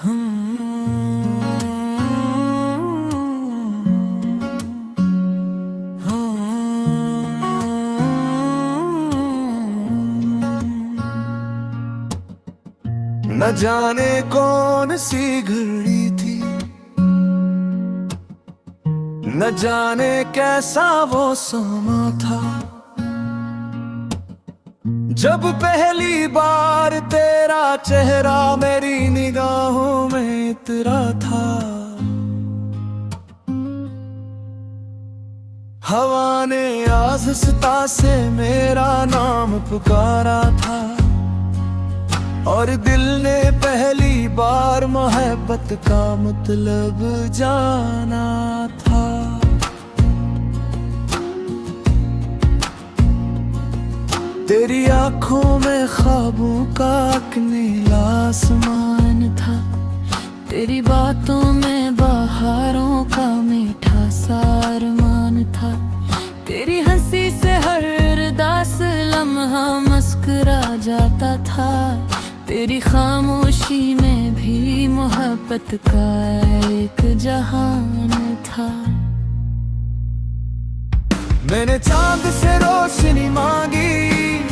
न जाने कौन सी घड़ी थी, न जाने कैसा वो समा था, जब पहली बार तेरा चेहरा मेरी निगाहों में उतरा था। हवा ने आहिस्ता से मेरा नाम पुकारा था, और दिल ने पहली बार मोहब्बत का मतलब जाना था। तेरी आंखों में ख्वाबों का एक नीला आसमान था, तेरी बातों में बहारों का मीठा सा अरमान था, तेरी हंसी से हर उदास लम्हा मुस्कुरा जाता था, तेरी खामोशी में भी मोहब्बत का एक जहान था। मैंने चांद से रोशनी मांगी,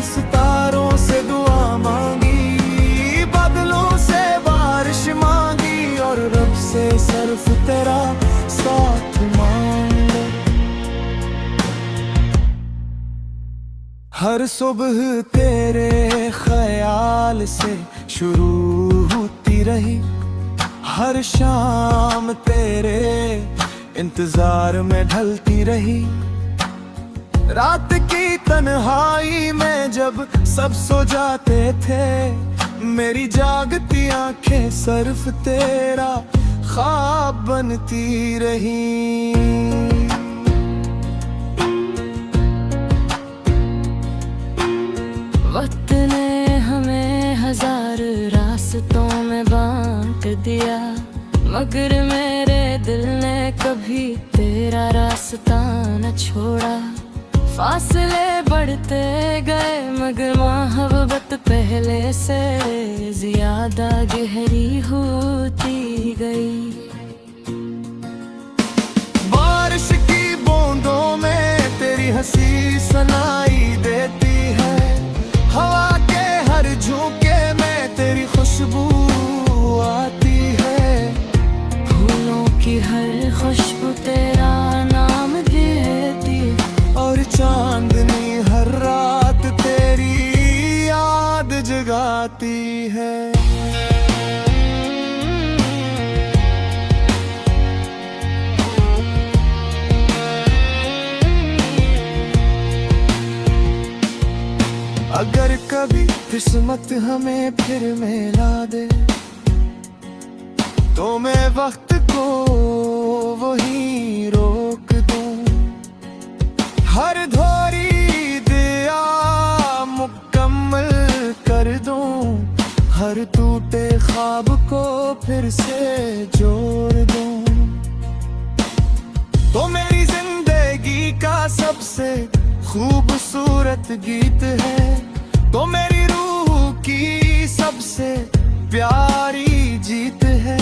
सितारों से दुआ मांगी, बादलों से बारिश मांगी, और रब से सिर्फ तेरा साथ मांगा। हर सुबह तेरे ख्याल से शुरू होती रही, हर शाम तेरे इंतजार में ढलती रही। रात की तन्हाई में जब सब सो जाते थे, मेरी जागती आंखें सिर्फ तेरा ख्वाब बनती रही। वक्त ने हमें हजार रास्तों में बांट दिया, मगर मेरे दिल ने कभी तेरा रास्ता न छोड़ा। फासले बढ़ते गए मगर मोहब्बत पहले से ज्यादा गहरी होती गई। बारिश की बूंदों में तेरी हंसी सुनाई देती है, हवा के हर झोंके में तेरी खुशबू आती है, फूलों की हर खुशबू तेरा नाम देती, और चांदनी हर रात तेरी याद जगाती है। अगर कभी किस्मत हमें फिर मिला दे, तो मैं वक्त को वहीं रोक दूं, हर धोरी दिया मुकम्मल कर दूं, हर टूटे ख्वाब को फिर से जोड़ दूं। तो मेरी जिंदगी का सबसे खूबसूरत गीत है, तो मेरी रूह की सबसे प्यारी जीत है,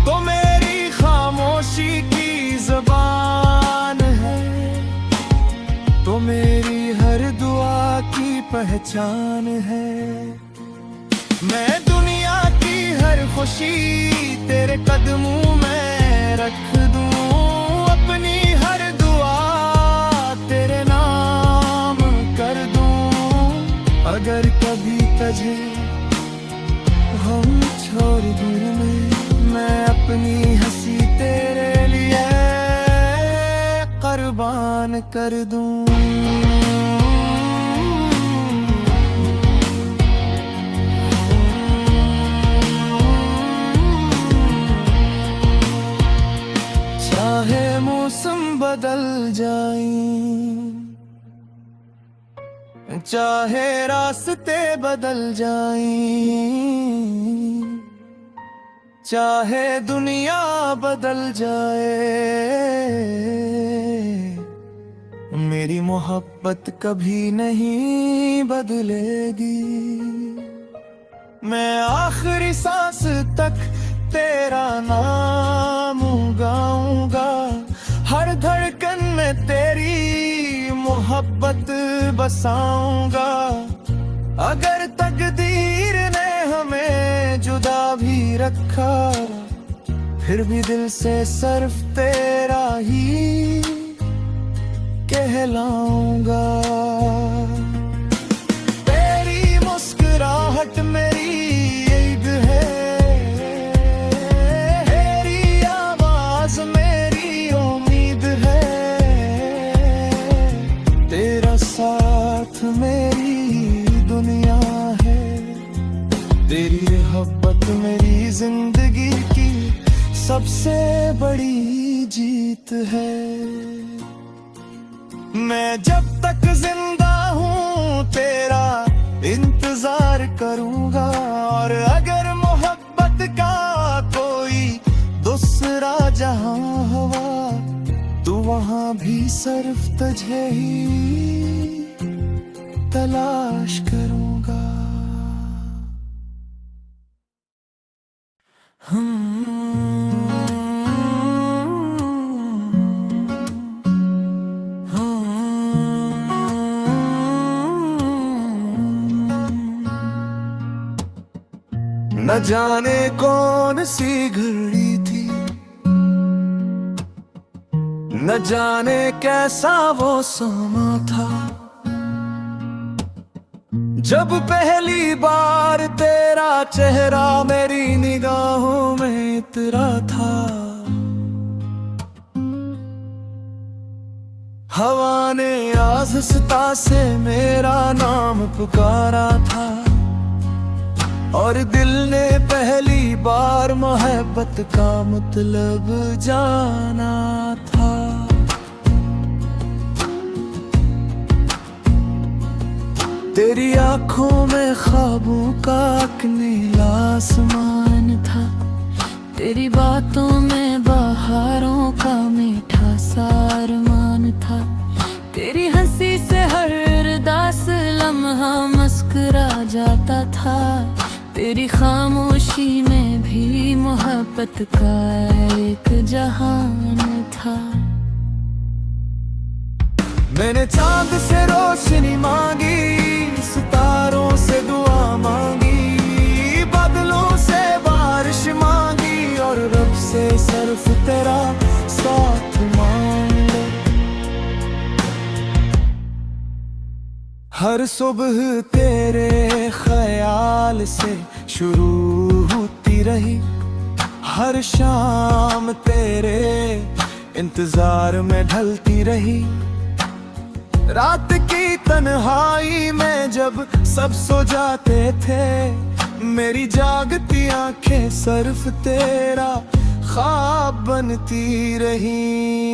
तो मेरी खामोशी की ज़बान है, तो मेरी हर दुआ की पहचान है। मैं दुनिया की हर खुशी तेरे कदमों में रख दूं, अपनी हर दुआ तेरे नाम कर दूं। अगर कभी तुझे हम छोड़ दूं, मैं अपनी हंसी तेरे लिए कुर्बान कर दूं। चाहे मौसम बदल जाए, चाहे रास्ते बदल जाएं, चाहे दुनिया बदल जाए, मेरी मोहब्बत कभी नहीं बदलेगी। मैं आखिरी सांस तक तेरा नाम गाऊंगा, हर धड़कन में तेरी मोहब्बत बसाऊंगा। अगर तकदीर ने हमें जुदा भी रखा, फिर भी दिल से सिर्फ तेरा ही कहलाऊंगा। तेरी मुस्कुराहट मेरी ईद है, तेरी आवाज मेरी उम्मीद है, तेरा साथ मेरी दुनिया है, तेरी मोहब्बत मेरी जिंदगी की सबसे बड़ी जीत है। मैं जब तक जिंदा हूँ तेरा इंतजार करूंगा, और अगर मोहब्बत का कोई दूसरा जहां हुआ, तो वहां भी सिर्फ तुझे ही तलाश करूंगा। न जाने कौन सी घड़ी थी, न जाने कैसा वो समा था, जब पहली बार तेरा चेहरा मेरी निगाहों में उतरा था। हवा ने आहिस्ता से मेरा नाम पुकारा था, और दिल ने पहली बार मोहब्बत का मतलब जाना था। तेरी आंखों में ख्वाबों का एक नीला आसमान था, तेरी बातों में बहारों का मीठा सा अरमान था, तेरी हंसी से हर उदास लम्हा मुस्कुरा जाता था, तेरी खामोशी में भी मोहब्बत का एक जहान था। मैंने चांद से रोशनी मांगी, सितारों से दुआ मांगी, बादलों से बारिश मांगी, और रब से सिर्फ तेरा साथ मांगा। हर सुबह तेरे ख्याल से शुरू होती रही, हर शाम तेरे इंतजार में ढलती रही। रात की तन्हाई में जब सब सो जाते थे, मेरी जागती आंखें सिर्फ तेरा ख्वाब बनती रही।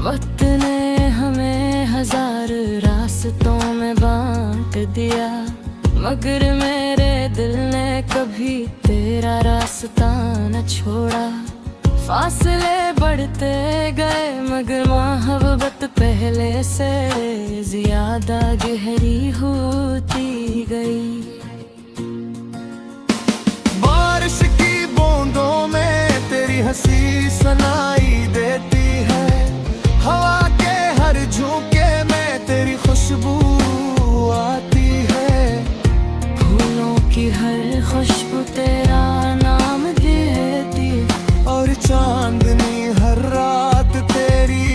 वक्त ने हमें हजार रास्तों में बांट दिया, मगर मेरे दिल ने कभी तेरा रास्ता न छोड़ा। फासले बढ़ते गए मगर मोहब्बत पहले से ज्यादा गहरी होती गई। बारिश की बूंदों में तेरी हंसी सुनाई देती है, हवा के हर झोंके में तेरी खुशबू आती है, फूलों की हर खुशबू तेरा नाम देती, और चांदनी हर रात तेरी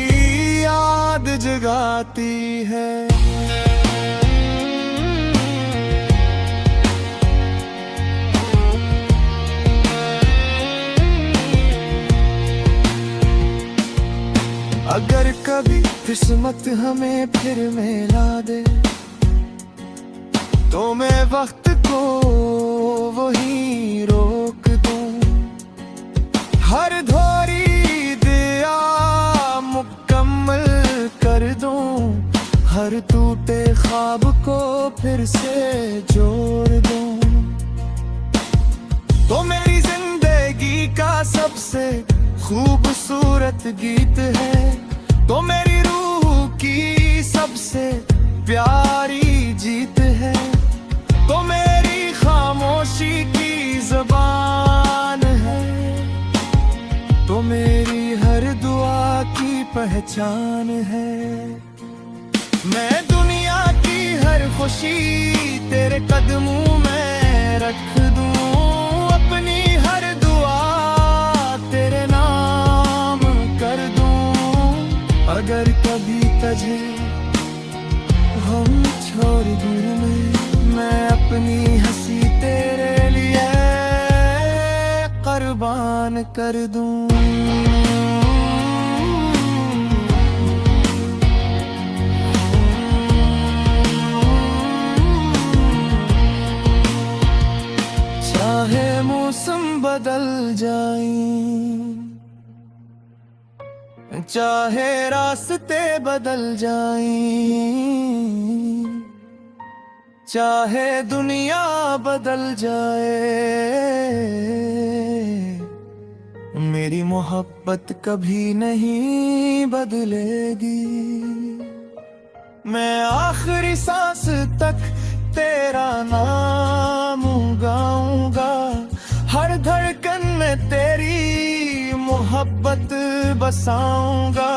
याद जगाती है। अगर कभी किस्मत हमें फिर मिला दे, तो मैं वक्त को वहीं रोक दूं, हर धोरी दिया मुकम्मल कर दूं, हर टूटे ख्वाब को फिर से जोड़ दूं। तो मेरी जिंदगी का सबसे खूबसूरत गीत है, तो मेरी रूह की सबसे प्यारी जीत है। पहचान है। मैं दुनिया की हर खुशी तेरे कदमों में रख दूं, अपनी हर दुआ तेरे नाम कर दूं। अगर कभी तुझे हम छोड़ दूं, मैं अपनी हंसी तेरे लिए कुर्बान कर दूं। चाहे मौसम बदल जाएं, चाहे रास्ते बदल जाएं, चाहे दुनिया बदल जाए, मेरी मोहब्बत कभी नहीं बदलेगी। मैं आखिरी सांस तक तेरा नाम गाऊंगा, हर धड़कन में तेरी मोहब्बत बसाऊंगा।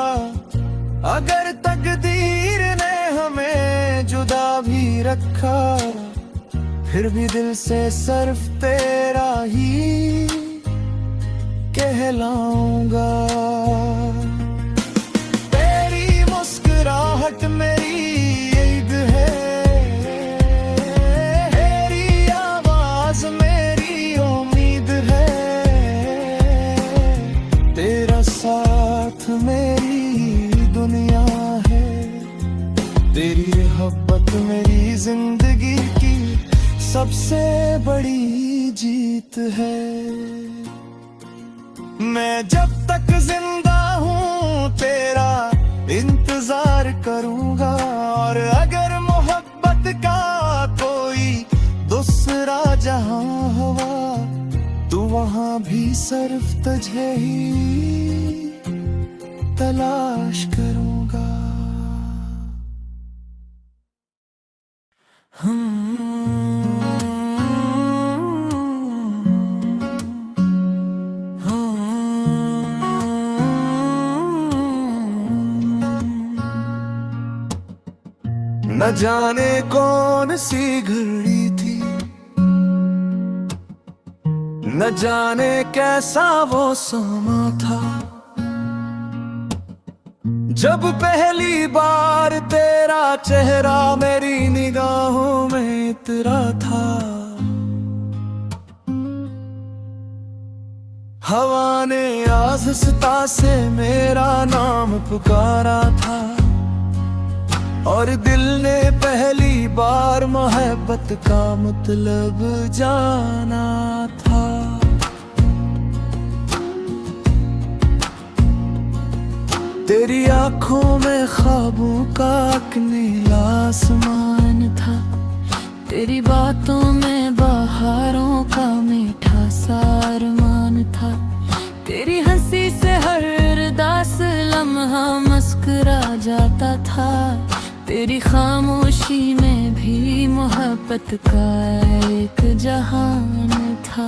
अगर तकदीर ने हमें जुदा भी रखा, फिर भी दिल से सिर्फ तेरा ही कहलाऊंगा। तेरी मुस्कुराहट मेरी ईद है, तेरी आवाज मेरी उम्मीद है, तेरा साथ मेरी दुनिया है, तेरी मोहब्बत मेरी जिंदगी की सबसे बड़ी जीत है। मैं जब तक जिंदा हूँ तेरा इंतजार करूंगा, और अगर मोहब्बत का कोई दूसरा जहां हुआ, तो वहां भी सिर्फ तुझे ही तलाश करूंगा। न जाने कौन सी घड़ी थी, न जाने कैसा वो समा था, जब पहली बार तेरा चेहरा मेरी निगाहों में उतरा था। हवा ने आहिस्ता से मेरा नाम पुकारा था, और दिल ने पहली बार मोहब्बत का मतलब जाना था। तेरी आंखों में ख्वाबों का एक नीला आसमान था, तेरी बातों में बहारों का मीठा सा अरमान था, तेरी हंसी से हर उदास लम्हा मुस्कुरा जाता था, तेरी खामोशी में भी मोहब्बत का एक जहान था।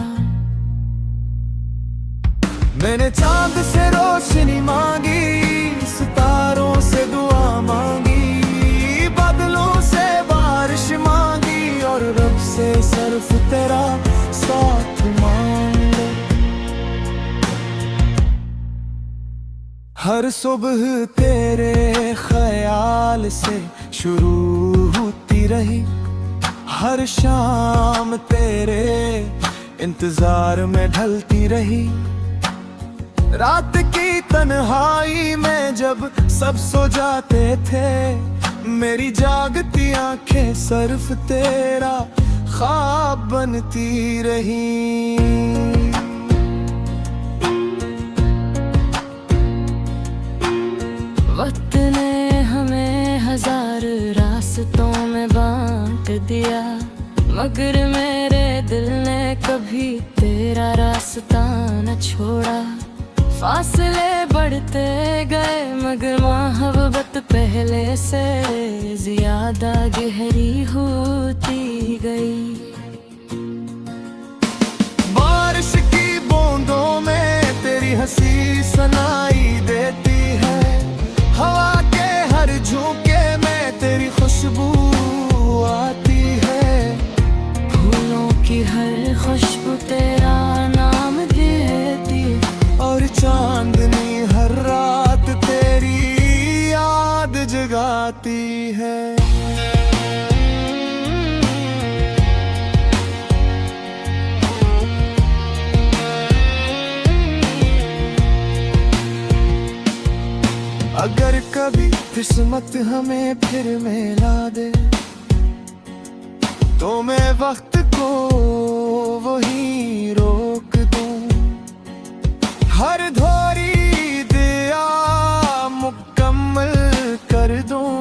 मैंने चांद से रोशनी मांगी, सितारों से दुआ मांगी, बादलों से बारिश मांगी, और रब से सिर्फ तेरा साथ मांगा। हर सुबह तेरे ख्याल से शुरू होती रही, हर शाम तेरे इंतजार में ढलती रही। रात की तन्हाई में जब सब सो जाते थे, मेरी जागती आंखें सिर्फ तेरा ख्वाब बनती रही। वक्त ने हमें हजार रास्तों में बांट दिया, मगर मेरे दिल ने कभी तेरा रास्ता न छोड़ा। फासले बढ़ते गए मगर मोहब्बत पहले से ज्यादा गहरी होती गई। बारिश की बूंदों में तेरी हंसी सुनाई देती है, किस्मत हमें फिर मिला दे, तो मैं वक्त को वही रोक दूं। हर धोरी दिया मुकम्मल कर दूं,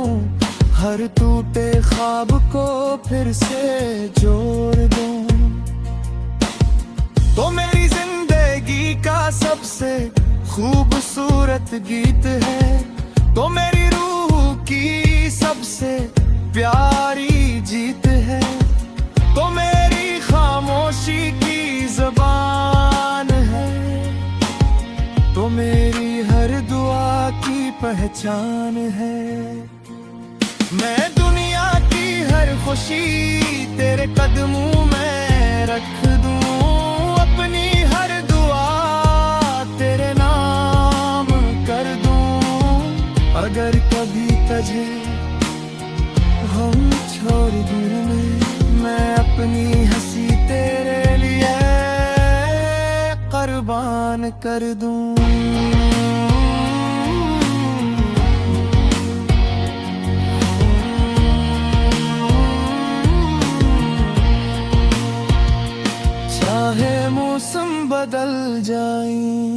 हर टूटे ख्वाब को फिर से जोड़ दूं। तो मेरी जिंदगी का सबसे खूबसूरत गीत है, तो मेरी रूह की सबसे प्यारी जीत है, तो मेरी खामोशी की ज़बान है, तो मेरी हर दुआ की पहचान है। मैं दुनिया की हर खुशी तेरे कदमों में रख दूं, अपनी हर दुआ तेरे नाम कर दूं। अगर कभी तुझे हम छोड़ दूं, मैं अपनी हंसी तेरे लिए कुर्बान कर दूं। चाहे मौसम बदल जाएं,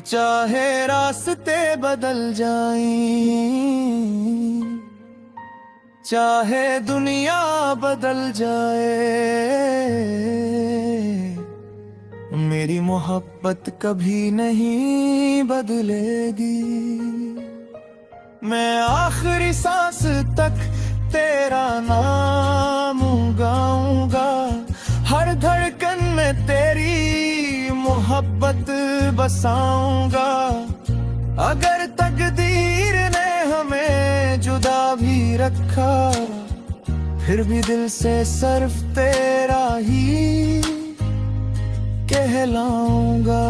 चाहे रास्ते बदल जाएं, चाहे दुनिया बदल जाए, मेरी मोहब्बत कभी नहीं बदलेगी। मैं आखिरी सांस तक तेरा नाम गाऊंगा, हर धड़कन में तेरी मोहब्बत बसाऊंगा। अगर तकदीर ने हमें जुदा भी रखा, फिर भी दिल से सिर्फ तेरा ही कहलाऊंगा।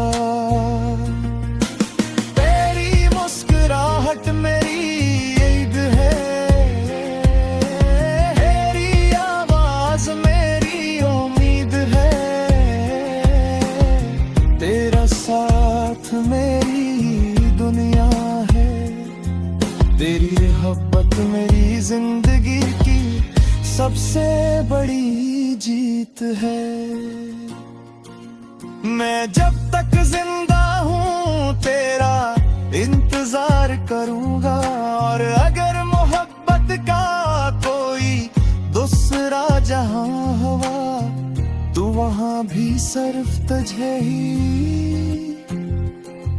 तेरी मुस्कुराहट मेरी ईद है, तेरी आवाज मेरी उम्मीद है, तेरा साथ मेरी दुनिया है, तेरी मोहब्बत मेरी जिंदगी की सबसे बड़ी जीत है। मैं जब तक जिंदा हूँ तेरा इंतजार करूंगा, और अगर मोहब्बत का कोई दूसरा जहां हुआ, तो वहां भी सिर्फ तुझे ही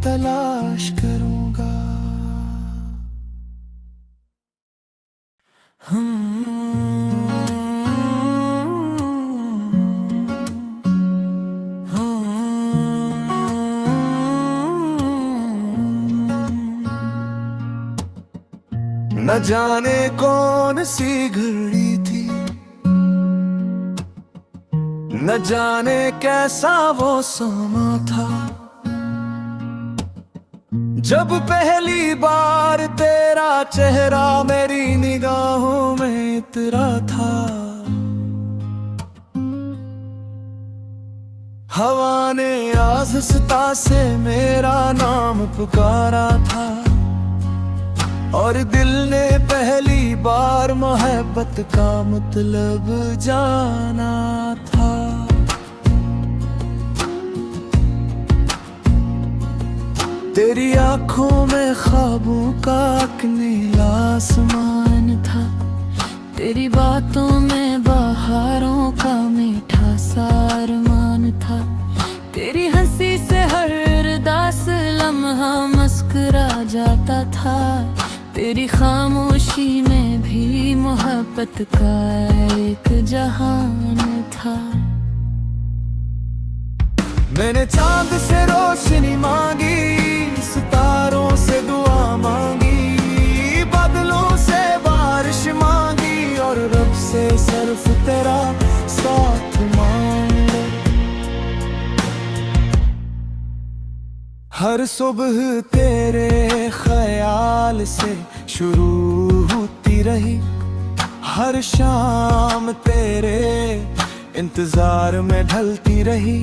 तलाश करूंगा। न जाने कौन सी घड़ी थी, न जाने कैसा वो समा था, जब पहली बार तेरा चेहरा मेरी निगाहों में उतरा था। हवा ने आहिस्ता से मेरा नाम पुकारा था, और दिल ने पहली बार मोहब्बत का मतलब जाना था। तेरी आंखों में ख्वाबों का एक नीला आसमान था, तेरी बातों में बहारों का मीठा सा अरमान था, तेरी हंसी से हर उदास लम्हा मुस्कुरा जाता था, तेरी खामोशी में भी मोहब्बत का एक जहान था। मैंने चांद से रोशनी मांगी, सितारों से दुआ मांगी, बादलों से बारिश मांगी, और रब से सिर्फ तेरा साथ मांगा। हर सुबह तेरे ख्याल से शुरू होती रही, हर शाम तेरे इंतजार में ढलती रही,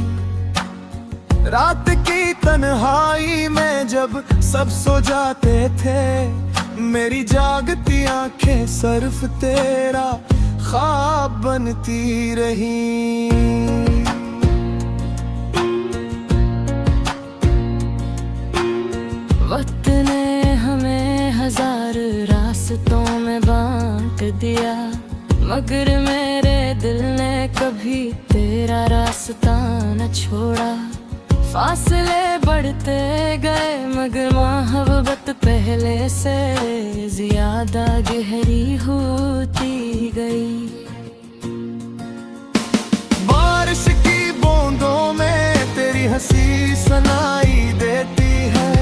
रात की तन्हाई में जब सब सो जाते थे, मेरी जागती आंखें सिर्फ तेरा ख्वाब बनती रही। वक्त ने हमें हजार रास्तों में बांट दिया, मगर मेरे दिल ने कभी तेरा रास्ता न छोड़ा। फासले बढ़ते गए मगर मोहब्बत पहले से ज्यादा गहरी होती गई। बारिश की बूंदों में तेरी हंसी सुनाई देती है,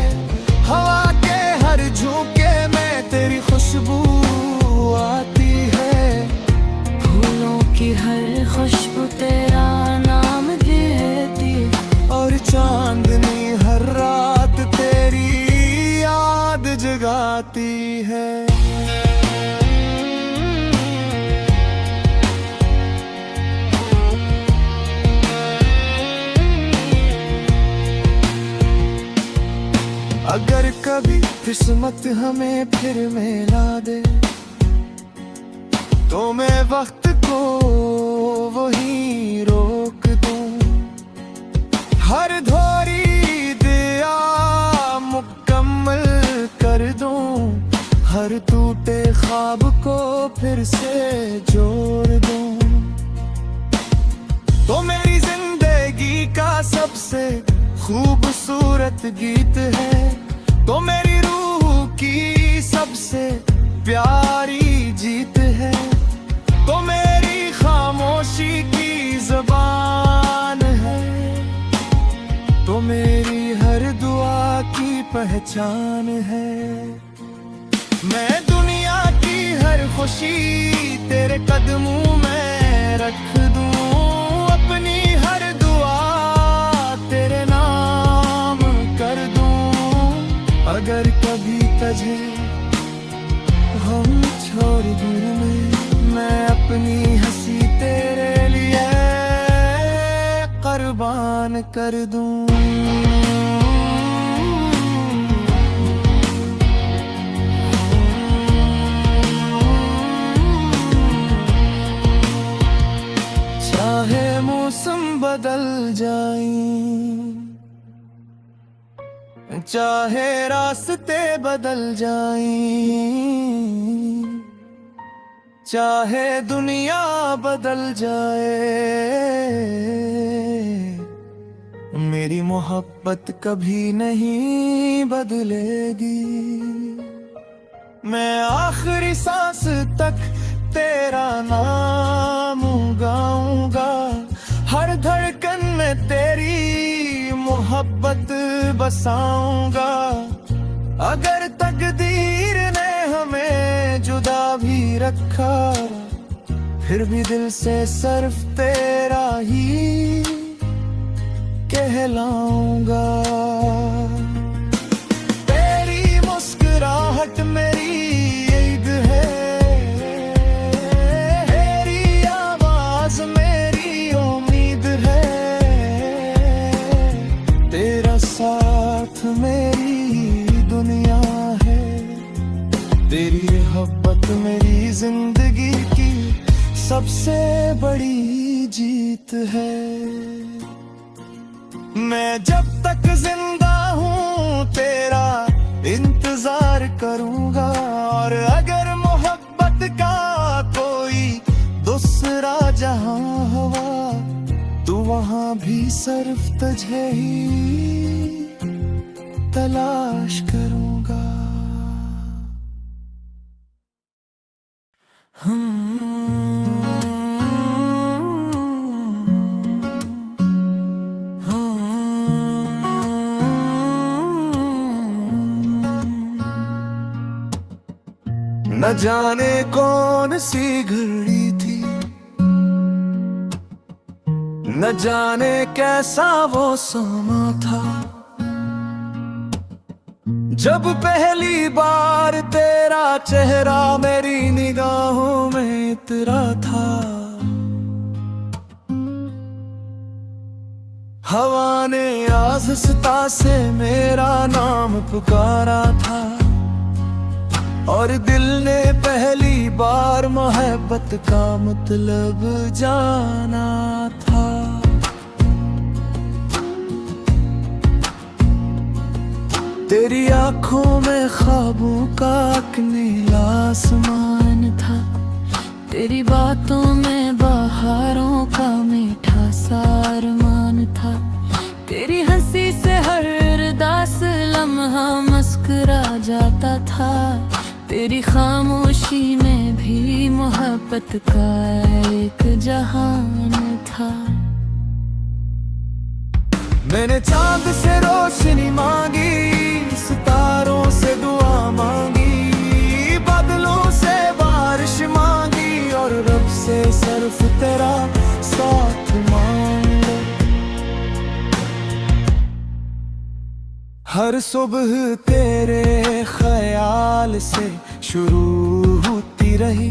हवा के हर झोंके में तेरी खुशबू आती है। फूलों की हर खुशबू तेरा नाम देती, और चांदनी हर रात तेरी याद जगाती है। अगर कभी किस्मत हमें फिर मिला दे, तो मैं वक्त को वहीं रोक दूं। हर धोरी दिया मुकम्मल कर दूं, हर टूटे ख्वाब को फिर से जोड़ दूं। तो मेरी जिंदगी का सबसे खूबसूरत गीत है, तो मेरी रूह की सबसे प्यारी जीत है, तो मेरी खामोशी की ज़बान है, तो मेरी हर दुआ की पहचान है। मैं दुनिया की हर खुशी तेरे कदमों में रख दूं, अपनी हर दुआ तेरे नाम कर दूं। अगर कभी तुझे हम छोड़ दूं, मैं अपनी हंसी तेरे लिए कुर्बान कर दूं। चाहे मौसम बदल जाएं, चाहे रास्ते बदल जाएं, चाहे दुनिया बदल जाए, मेरी मोहब्बत कभी नहीं बदलेगी। मैं आखिरी सांस तक तेरा नाम गाऊंगा, हर धड़कन में तेरी मोहब्बत बसाऊंगा। अगर तकदीर ने हमें जुदा भी रखा, फिर भी दिल से सिर्फ तेरा ही कहलाऊंगा। तेरी मुस्कुराहट मेरी ईद है, तेरी आवाज मेरी उम्मीद है, तेरा साथ मेरी दुनिया है, तेरी मोहब्बत मेरी जिंदगी की सबसे बड़ी जीत है। मैं जब तक जिंदा हूँ तेरा इंतजार करूंगा, और अगर मोहब्बत का कोई दूसरा जहां हुआ, तो वहां भी सिर्फ तुझे ही तलाश करूंगा। न जाने कौन सी घड़ी थी, न जाने कैसा वो समा था, जब पहली बार तेरा चेहरा मेरी निगाहों में उतरा था। हवा ने आहिस्ता से मेरा नाम पुकारा था, और दिल ने पहली बार मोहब्बत का मतलब जाना था। तेरी आंखों में ख्वाबों का एक नीला आसमान था, तेरी बातों में बहारों का मीठा सा अरमान था। तेरी हंसी से हर उदास लम्हा मुस्कुरा जाता था, तेरी खामोशी में भी मोहब्बत का एक जहान था। मैंने चांद से रोशनी मांगी, सितारों से दुआ मांगी, बादलों से बारिश मांगी, और रब से सिर्फ तेरा साथ मांगा। हर सुबह तेरे ख्याल से शुरू होती रही,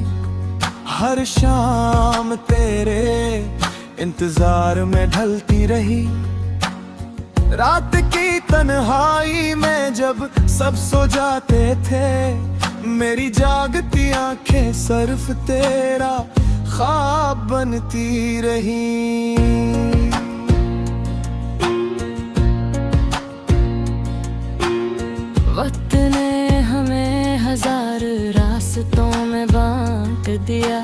हर शाम तेरे इंतजार में ढलती रही। रात की तन्हाई में जब सब सो जाते थे, मेरी जागती आंखें सिर्फ तेरा ख्वाब बनती रही। वक्त ने हमें हजार रास्तों में बांट दिया,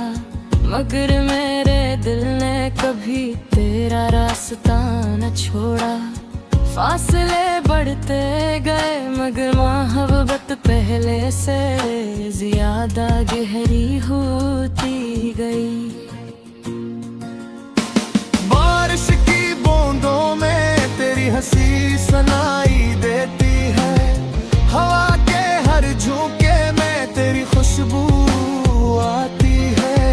मगर मेरे दिल ने कभी तेरा रास्ता न छोड़ा। फासले बढ़ते गए मगर मोहब्बत पहले से ज्यादा गहरी होती गई। बारिश की बूंदों में तेरी हंसी सुनाई देती है, हवा के हर झोंके में तेरी खुशबू आती है।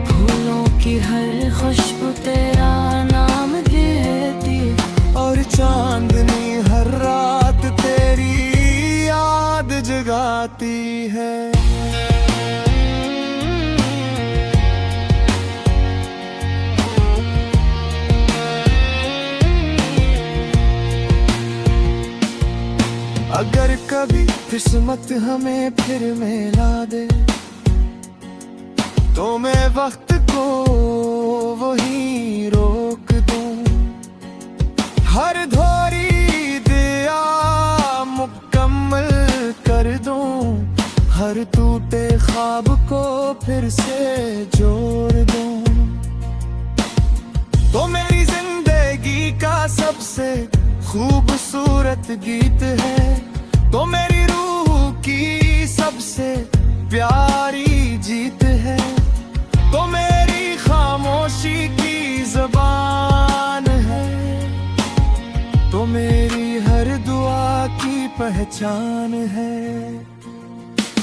फूलों की हर खुशबू तेरा नाम देती, और चांदनी हर रात तेरी याद जगाती है। अगर कभी किस्मत हमें फिर मिला दे, तो मैं वक्त को वहीं रोक दूं। हर धोरी दिया मुकम्मल कर दूं, हर टूटे ख्वाब को फिर से जोड़ दूं। तो मेरी जिंदगी का सबसे खूबसूरत गीत है, तो मेरी रूह की सबसे प्यारी जीत है, तो मेरी खामोशी की ज़बान है, तो मेरी हर दुआ की पहचान है।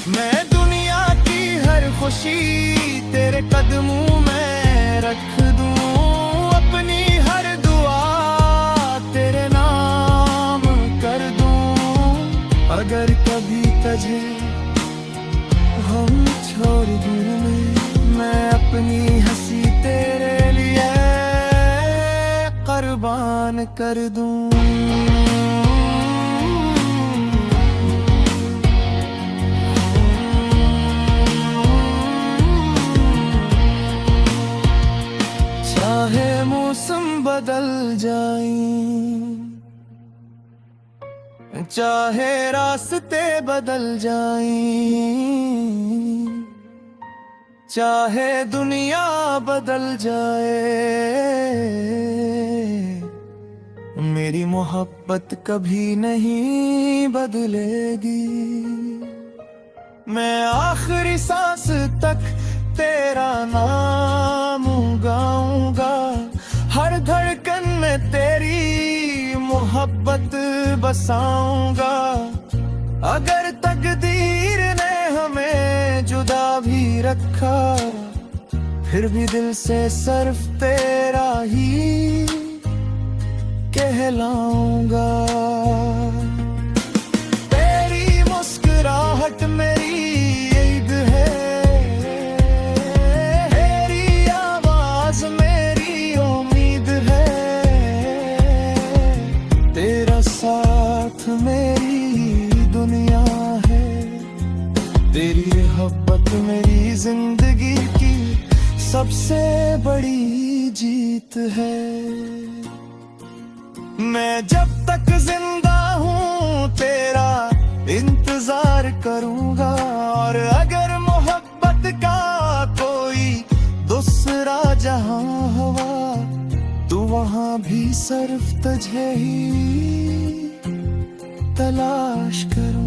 मैं दुनिया की हर खुशी तेरे कदमों में रख दूं, अपनी हर दुआ तेरे नाम कर दूं। अगर कभी तुझे हम छोड़ दूं, मैं अपनी हंसी तेरे लिए कुर्बान कर दूं। चाहे मौसम बदल जाएं, चाहे रास्ते बदल जाएं, चाहे दुनिया बदल जाए, मेरी मोहब्बत कभी नहीं बदलेगी। मैं आखिरी सांस तक तेरा नाम गाऊंगा, हर धड़कन में तेरी मोहब्बत बसाऊंगा। अगर तकदीर ने हमें जुदा भी रखा, फिर भी दिल से सिर्फ तेरा ही कहलाऊंगा। तेरी मुस्कुराहट मेरी ईद है, तेरी आवाज मेरी उम्मीद है, की सबसे बड़ी जीत है। मैं जब तक जिंदा हूँ तेरा इंतजार करूंगा, और अगर मोहब्बत का कोई दूसरा जहां हुआ तो वहां भी सिर्फ तुझे ही तलाश करूं।